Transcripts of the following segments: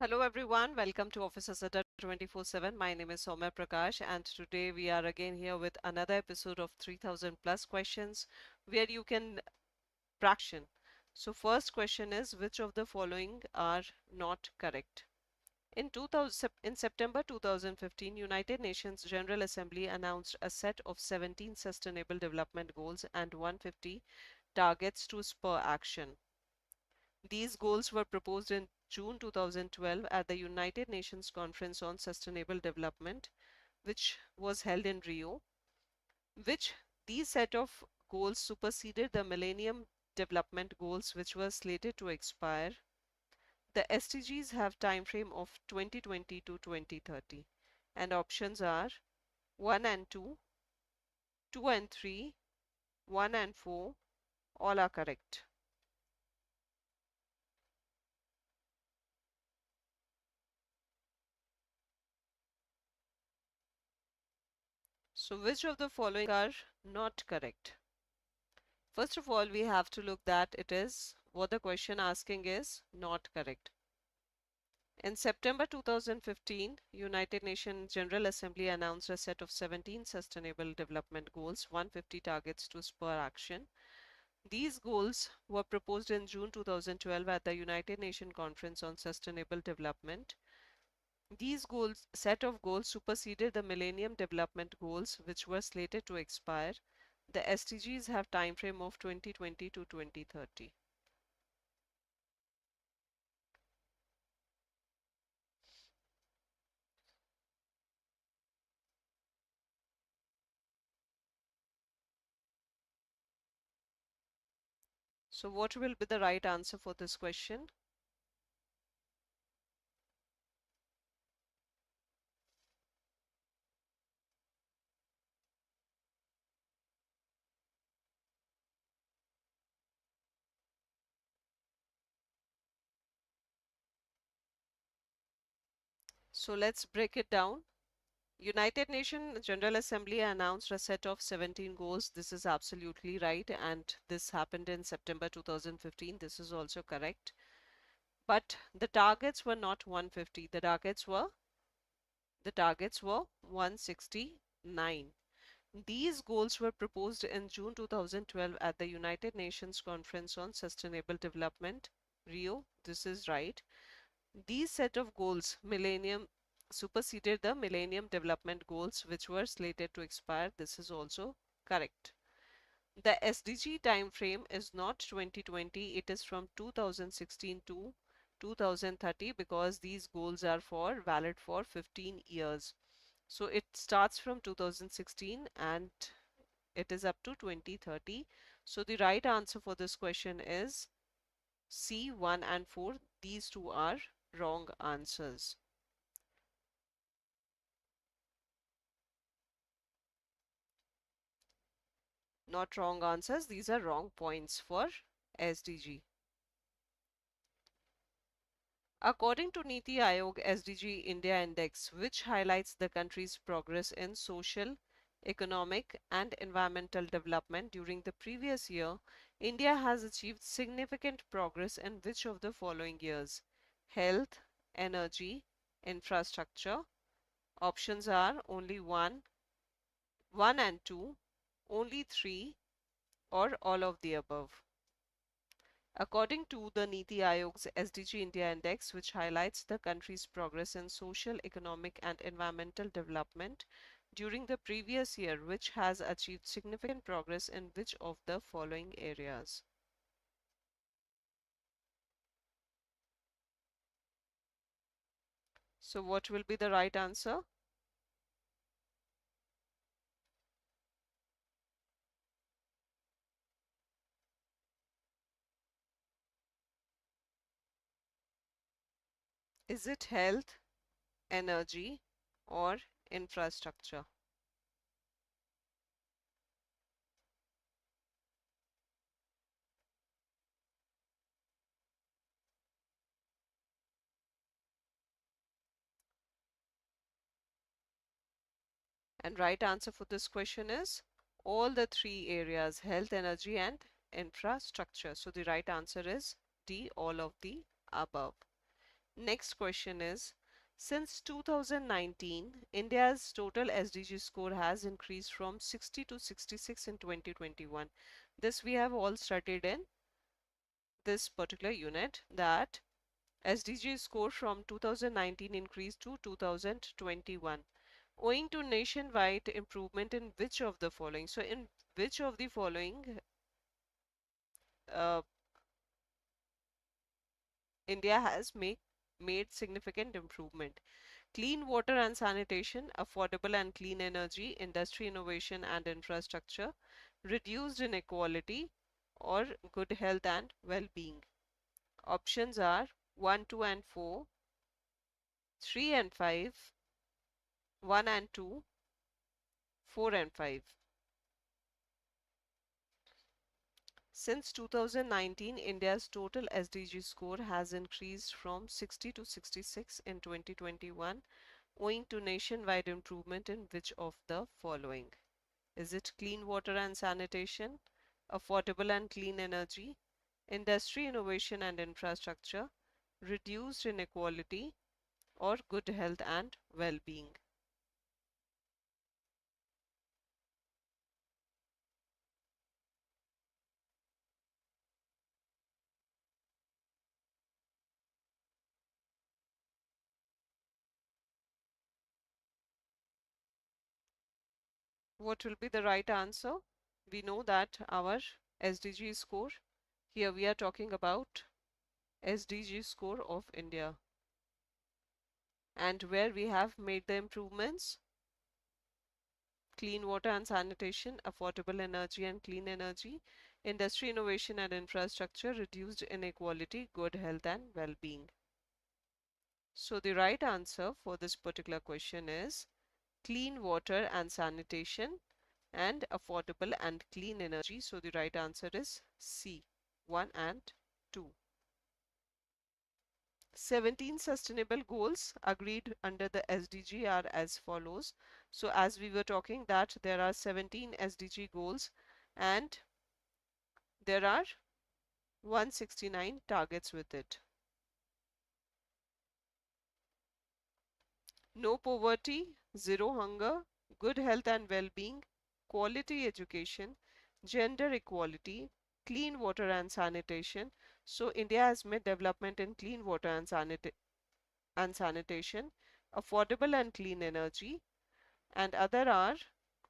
Hello everyone, welcome to Office Asada 24/7. My name is Soumya Prakash and today we are again here with another episode of 3000 plus questions where you can fraction. So first question is, which of the following are not correct? In September 2015, United Nations General Assembly announced a set of 17 Sustainable Development Goals and 150 targets to spur action. These goals were proposed in June 2012 at the United Nations Conference on Sustainable Development, which was held in Rio, which these set of goals superseded the Millennium Development Goals, which were slated to expire. The SDGs have time frame of 2020 to 2030, and options are 1 and 2, 2 and 3, 1 and 4, all are correct. So which of the following are not correct? First of all, we have to look that it is what the question asking is not correct. In September 2015, United Nations General Assembly announced a set of 17 Sustainable Development Goals, 150 targets to spur action. These goals were proposed in June 2012 at the United Nations Conference on Sustainable Development. These set of goals superseded the Millennium Development Goals, which were slated to expire. The SDGs have time frame of 2020 to 2030. So what will be the right answer for this question? So let's break it down. United Nations General Assembly announced a set of 17 goals. This is absolutely right, and this happened in September 2015. This is also correct. But the targets were not 150. The targets were 169. These goals were proposed in June 2012 at the United Nations Conference on Sustainable Development, Rio. This is right. These set of goals, Millennium, superseded the Millennium Development Goals, which were slated to expire. This is also correct. The SDG time frame is not 2020, it is from 2016 to 2030 because these goals are valid for 15 years. So it starts from 2016 and it is up to 2030. So the right answer for this question is C, 1 and 4. These two are wrong answers. Not wrong answers, these are wrong points for SDG. According to Niti Aayog SDG India Index, which highlights the country's progress in social, economic and environmental development during the previous year, India has achieved significant progress in which of the following years? Health, energy, infrastructure. Options are only 1, 1 and 2, only 3 or all of the above. According to the Niti Aayog's SDG India Index, which highlights the country's progress in social, economic and environmental development during the previous year, which has achieved significant progress in which of the following areas? So what will be the right answer? Is it health, energy or infrastructure? And right answer for this question is all the three areas: health, energy and infrastructure. So the right answer is D, all of the above. Next question is, since 2019, India's total SDG score has increased from 60 to 66 in 2021. This we have all studied in this particular unit, that SDG score from 2019 increased to 2021 owing to nationwide improvement in which of the following. So in which of the following uh, India has made significant improvement? Clean water and sanitation, affordable and clean energy, industry innovation and infrastructure, reduced inequality, or good health and well-being. Options are 1, 2 and 4, 3 and 5, 1 and 2, 4 and 5. Since 2019, India's total SDG score has increased from 60 to 66 in 2021, owing to nationwide improvement in which of the following? Is it clean water and sanitation, affordable and clean energy, industry innovation and infrastructure, reduced inequality, or good health and well-being? What will be the right answer? We know that our SDG score, here we are talking about SDG score of India, and where we have made the improvements: clean water and sanitation, affordable energy and clean energy, industry innovation and infrastructure, reduced inequality, good health and well-being. So the right answer for this particular question is clean water and sanitation and affordable and clean energy. So the right answer is C, 1 and 2. 17 sustainable goals agreed under the SDG are as follows. So as we were talking that there are 17 SDG goals and there are 169 targets with it. No poverty, zero hunger, good health and well-being, quality education, gender equality, clean water and sanitation. So India has made development in clean water and sanitation, affordable and clean energy, and other are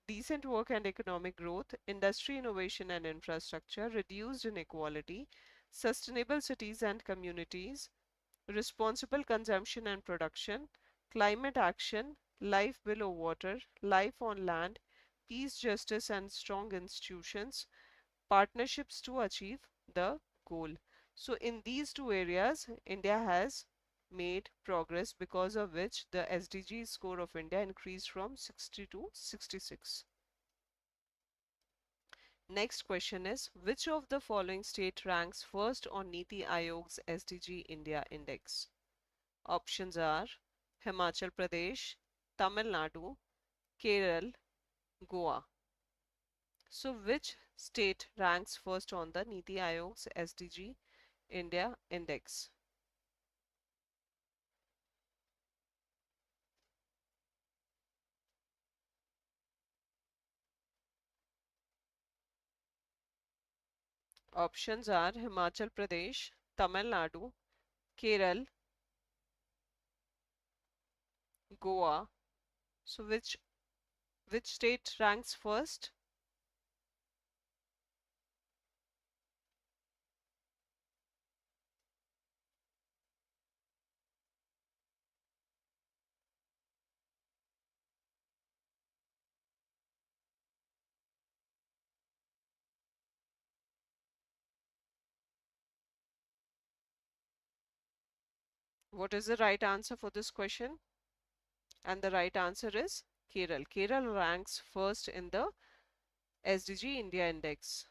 decent work and economic growth, industry innovation and infrastructure, reduced inequality, sustainable cities and communities, responsible consumption and production, climate action, life below water, life on land, peace, justice and strong institutions, partnerships to achieve the goal. So in these two areas, India has made progress, because of which the SDG score of India increased from 60 to 66. Next question is, which of the following state ranks first on Niti Aayog's SDG India Index? Options are Himachal Pradesh, Tamil Nadu, Kerala, Goa. So which state ranks first on the Niti Aayog's SDG India Index? Options are Himachal Pradesh, Tamil Nadu, Kerala, Goa. So which state ranks first? What is the right answer for this question? And the right answer is Kerala. Kerala ranks first in the SDG India Index.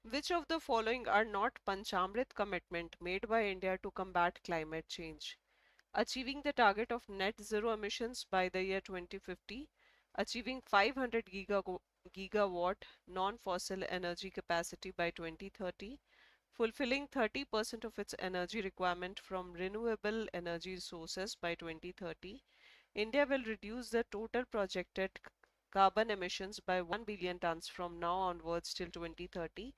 Which of the following are not Panchamrit commitment made by India to combat climate change? Achieving the target of net zero emissions by the year 2050, achieving 500 gigawatt non-fossil energy capacity by 2030, fulfilling 30% of its energy requirement from renewable energy sources by 2030, India will reduce the total projected carbon emissions by 1 billion tons from now onwards till 2030.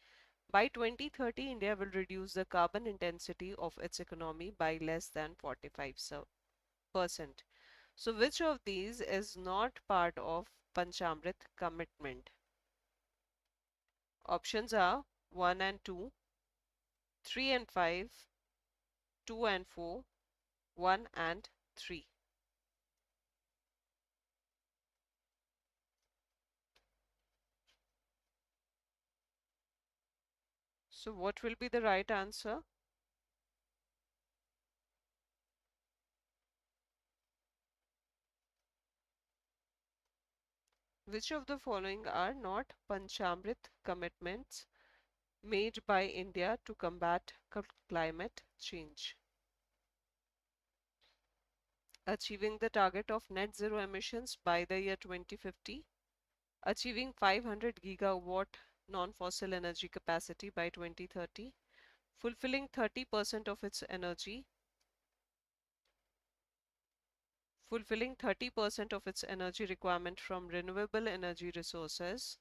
By 2030, India will reduce the carbon intensity of its economy by less than 45%. So, which of these is not part of Panchamrit commitment? Options are 1 and 2, 3 and 5, 2 and 4, 1 and 3. So, what will be the right answer? Which of the following are not Panchamrit commitments made by India to combat climate change? Achieving the target of net zero emissions by the year 2050, achieving 500 gigawatt non-fossil energy capacity by 2030, fulfilling 30% of its energy requirement from renewable energy resources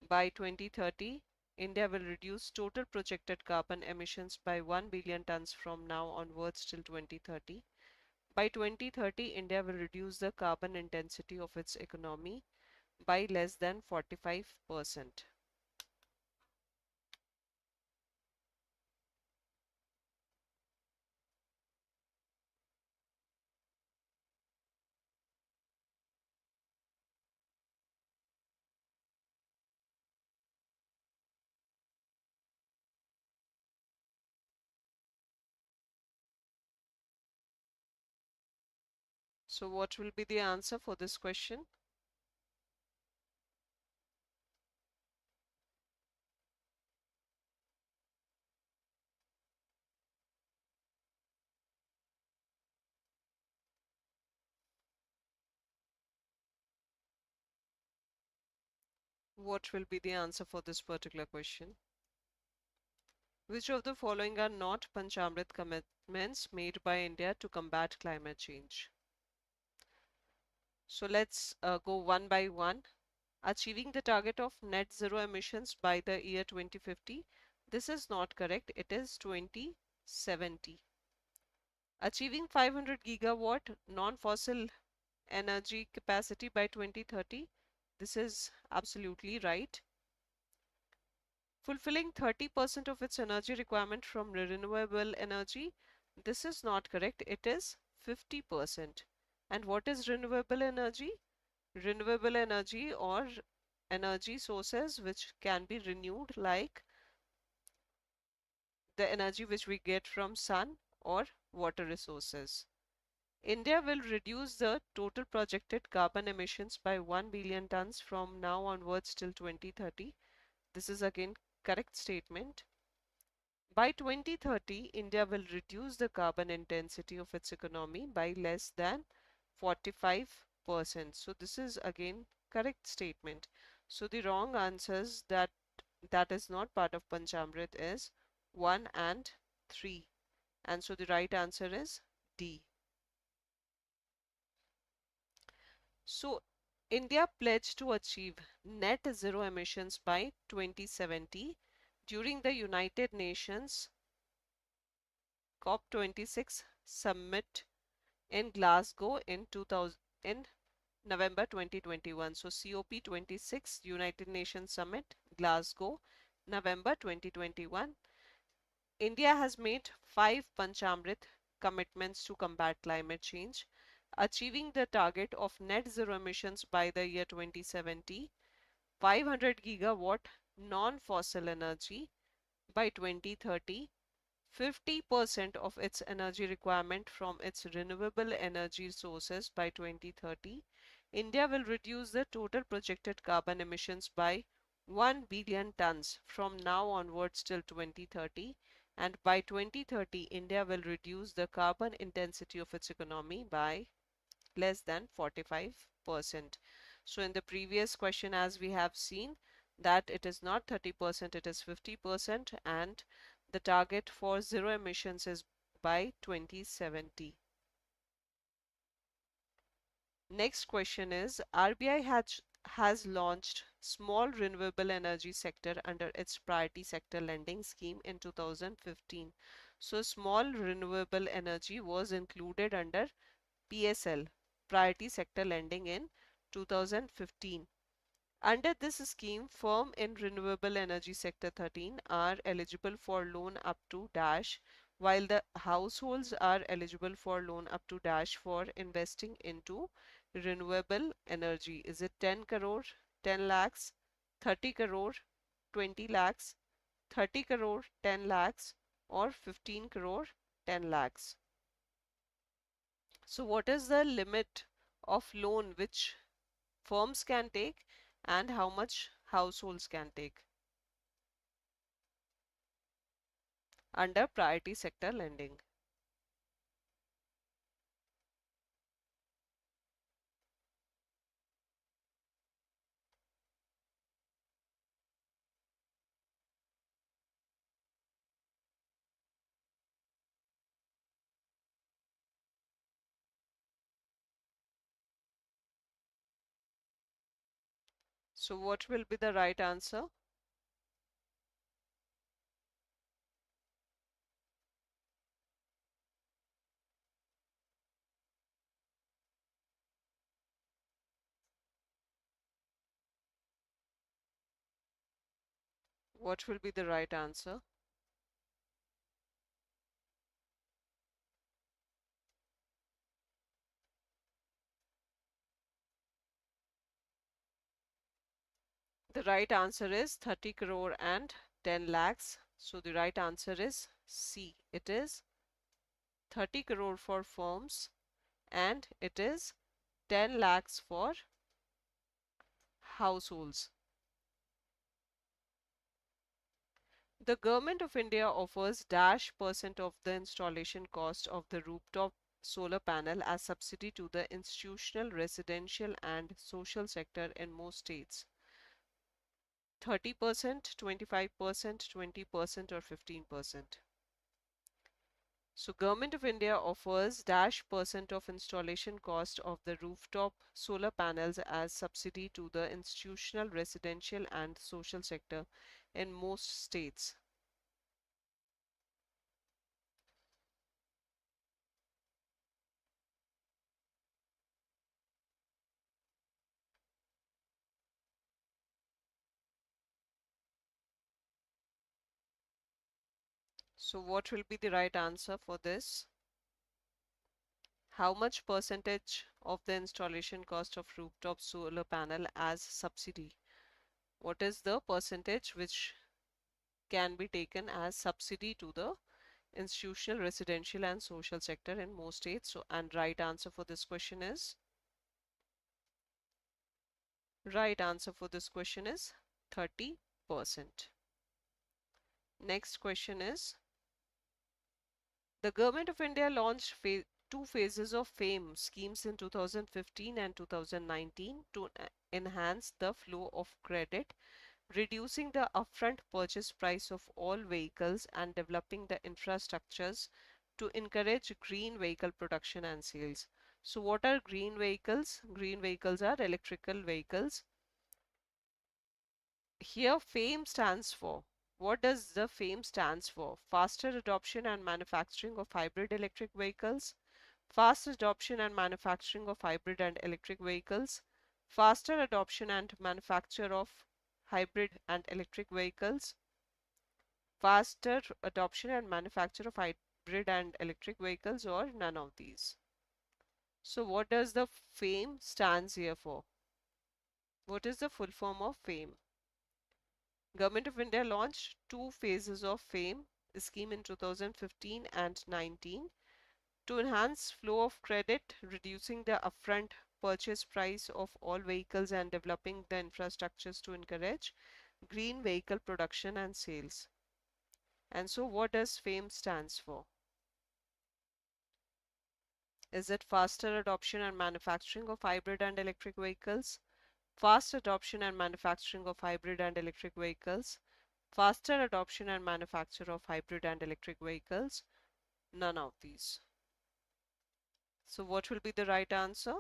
by 2030. India will reduce total projected carbon emissions by 1 billion tons from now onwards till 2030. By 2030, India will reduce the carbon intensity of its economy by less than 45%. So what will be the answer for this question? What will be the answer for this particular question? Which of the following are not Panchamrit commitments made by India to combat climate change? So let's go one by one. Achieving the target of net zero emissions by the year 2050. This is not correct. It is 2070. Achieving 500 gigawatt non-fossil energy capacity by 2030. This is absolutely right. Fulfilling 30% of its energy requirement from renewable energy. This is not correct. It is 50%. And what is renewable energy? Renewable energy or energy sources which can be renewed, like the energy which we get from sun or water resources. India will reduce the total projected carbon emissions by 1 billion tons from now onwards till 2030. This is again correct statement. By 2030, India will reduce the carbon intensity of its economy by less than 45%. So this is again correct statement. So the wrong answers that is not part of Panchamrit is 1 and 3. And so the right answer is D. So India pledged to achieve net zero emissions by 2070 during the United Nations COP26 summit in Glasgow in November 2021. So COP26 United Nations Summit, Glasgow, November 2021. India has made 5 Panchamrit commitments to combat climate change, achieving the target of net zero emissions by the year 2070, 500 gigawatt non-fossil energy by 2030, 50% of its energy requirement from its renewable energy sources by 2030. India will reduce the total projected carbon emissions by 1 billion tons from now onwards till 2030. And by 2030, India will reduce the carbon intensity of its economy by less than 45%. So in the previous question, as we have seen, that it is not 30%, it is 50%, and the target for zero emissions is by 2070. Next question is, RBI has launched small renewable energy sector under its priority sector lending scheme in 2015. So small renewable energy was included under PSL, priority sector lending, in 2015. Under this scheme, firm in renewable energy sector 13 are eligible for loan up to dash, while the households are eligible for loan up to dash for investing into renewable energy. Is it 10 crore, 10 lakhs, 30 crore, 20 lakhs, 30 crore, 10 lakhs, or 15 crore, 10 lakhs? So what is the limit of loan which firms can take and how much households can take under priority sector lending? So what will be the right answer? What will be the right answer? The right answer is 30 crore and 10 lakhs. So the right answer is C. It is 30 crore for firms and it is 10 lakhs for households. The Government of India offers dash percent of the installation cost of the rooftop solar panel as subsidy to the institutional, residential and social sector in most states. 30%, 25%, 20% or 15%. So Government of India offers dash percent of installation cost of the rooftop solar panels as subsidy to the institutional, residential and social sector in most states. So what will be the right answer for this? How much percentage of the installation cost of rooftop solar panel as subsidy? What is the percentage which can be taken as subsidy to the institutional, residential and social sector in most states? So, and right answer for this question is, right answer for this question is 30%. Next question is, the Government of India launched two phases of FAME schemes in 2015 and 2019 to enhance the flow of credit, reducing the upfront purchase price of all vehicles and developing the infrastructures to encourage green vehicle production and sales. So what are green vehicles? Green vehicles are electrical vehicles. Here FAME stands for, what does the FAME stands for? Faster adoption and manufacturing of hybrid electric vehicles, fast adoption and manufacturing of hybrid and electric vehicles, faster adoption and manufacture of hybrid and electric vehicles, faster adoption and manufacture of hybrid and electric vehicles, or none of these. So what does the FAME stands here for? What is the full form of FAME? Government of India launched two phases of FAME scheme in 2015 and 19 to enhance flow of credit, reducing the upfront purchase price of all vehicles and developing the infrastructures to encourage green vehicle production and sales. And so what does FAME stands for? Is it faster adoption and manufacturing of hybrid and electric vehicles, fast adoption and manufacturing of hybrid and electric vehicles, faster adoption and manufacture of hybrid and electric vehicles, none of these. So what will be the right answer?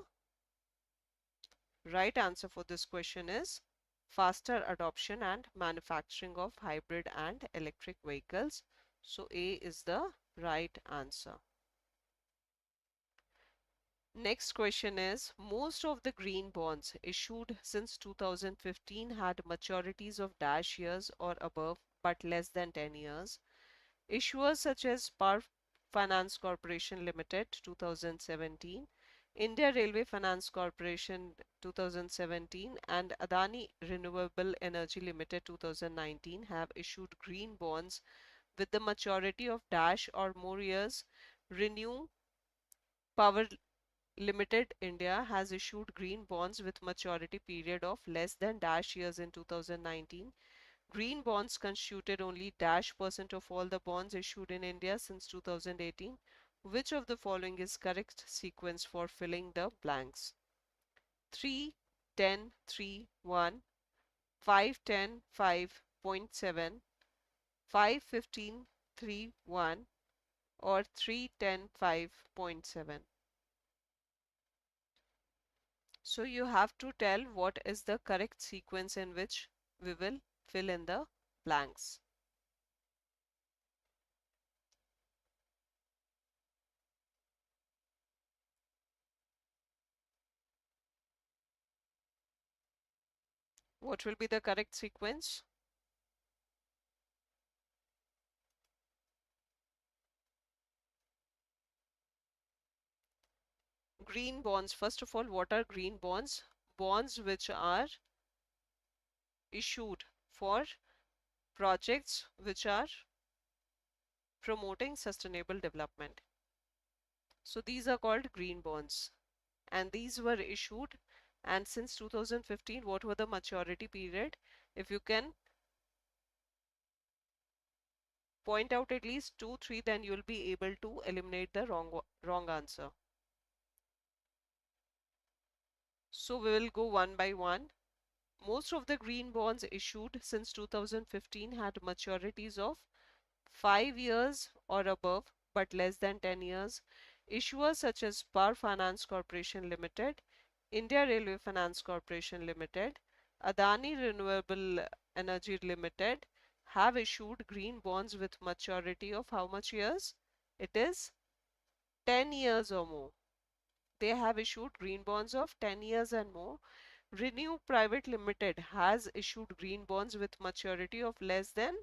Right answer for this question is faster adoption and manufacturing of hybrid and electric vehicles. So A is the right answer. Next question is, most of the green bonds issued since 2015 had maturities of dash years or above but less than 10 years. Issuers such as Power Finance Corporation Limited 2017, India Railway Finance Corporation 2017 and Adani Renewable Energy Limited 2019 have issued green bonds with the maturity of dash or more years. Renew Power Limited India has issued green bonds with maturity period of less than dash years in 2019. Green bonds constituted only dash percent of all the bonds issued in India since 2018. Which of the following is correct sequence for filling the blanks? 3, 10, 3, 1, 5, 10, 5.7, 5, 15, 3, 1 or 3, 10, 5.7. So you have to tell what is the correct sequence in which we will fill in the blanks. What will be the correct sequence? Green bonds. First of all, what are green bonds? Bonds which are issued for projects which are promoting sustainable development. So these are called green bonds. And these were issued. And since 2015, what were the maturity period? If you can point out at least 2, 3, then you'll be able to eliminate the wrong answer. So we will go one by one. Most of the green bonds issued since 2015 had maturities of 5 years or above but less than 10 years. Issuers such as Power Finance Corporation Limited, India Railway Finance Corporation Limited, Adani Renewable Energy Limited have issued green bonds with maturity of how much years? It is 10 years or more. They have issued green bonds of 10 years and more. Renew Private Limited has issued green bonds with maturity of less than,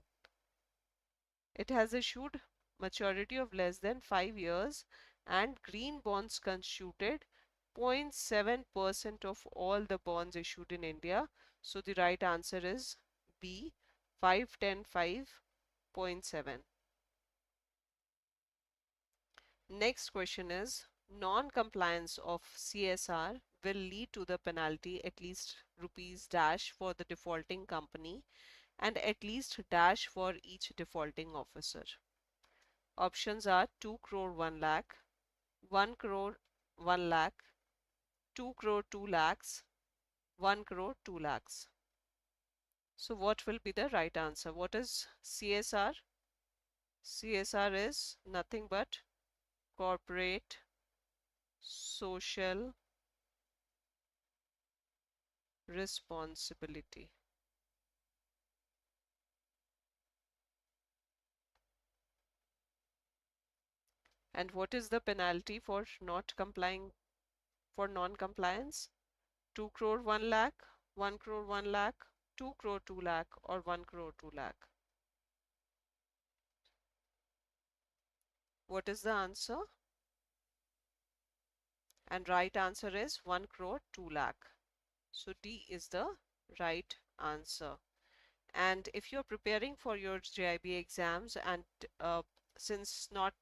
it has issued maturity of less than 5 years and green bonds constituted 0.7% of all the bonds issued in India. So the right answer is B, 5, 10, 5.7. Next question is, non-compliance of CSR will lead to the penalty at least rupees dash for the defaulting company and at least dash for each defaulting officer. Options are 2 crore 1 lakh, 1 crore 1 lakh, 2 crore 2 lakhs, 1 crore 2 lakhs. So what will be the right answer? What is CSR? CSR is nothing but corporate social responsibility. And what is the penalty for not complying, for non-compliance? 2 crore 1 lakh, 1 crore 1 lakh, 2 crore 2 lakh or 1 crore 2 lakh? What is the answer? And right answer is 1 crore 2 lakh. So D is the right answer. And if you're preparing for your JIB exams and since not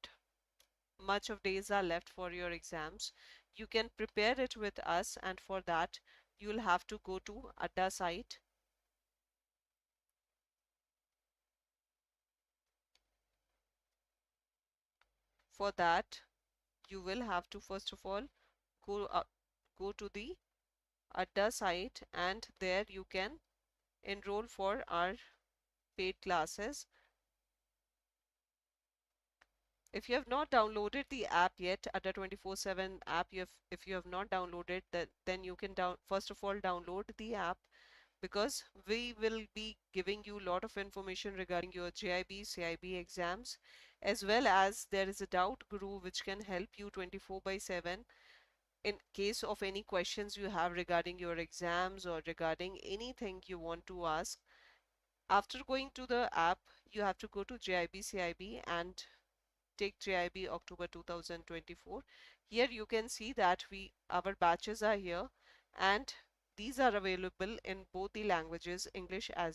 much of days are left for your exams, you can prepare it with us, and for that you'll have to go to Adda site. For that you will have to first of all go to the Adda site, and there you can enroll for our paid classes. If you have not downloaded the app yet, Adda 24/7 app, if you have not downloaded that, then you can first of all download the app, because we will be giving you a lot of information regarding your JIB, CIB exams, as well as there is a doubt guru which can help you 24/7 in case of any questions you have regarding your exams or regarding anything you want to ask. After going to the app, you have to go to JIB, CIB and take JIB October 2024. Here you can see that our batches are here, and these are available in both the languages, English as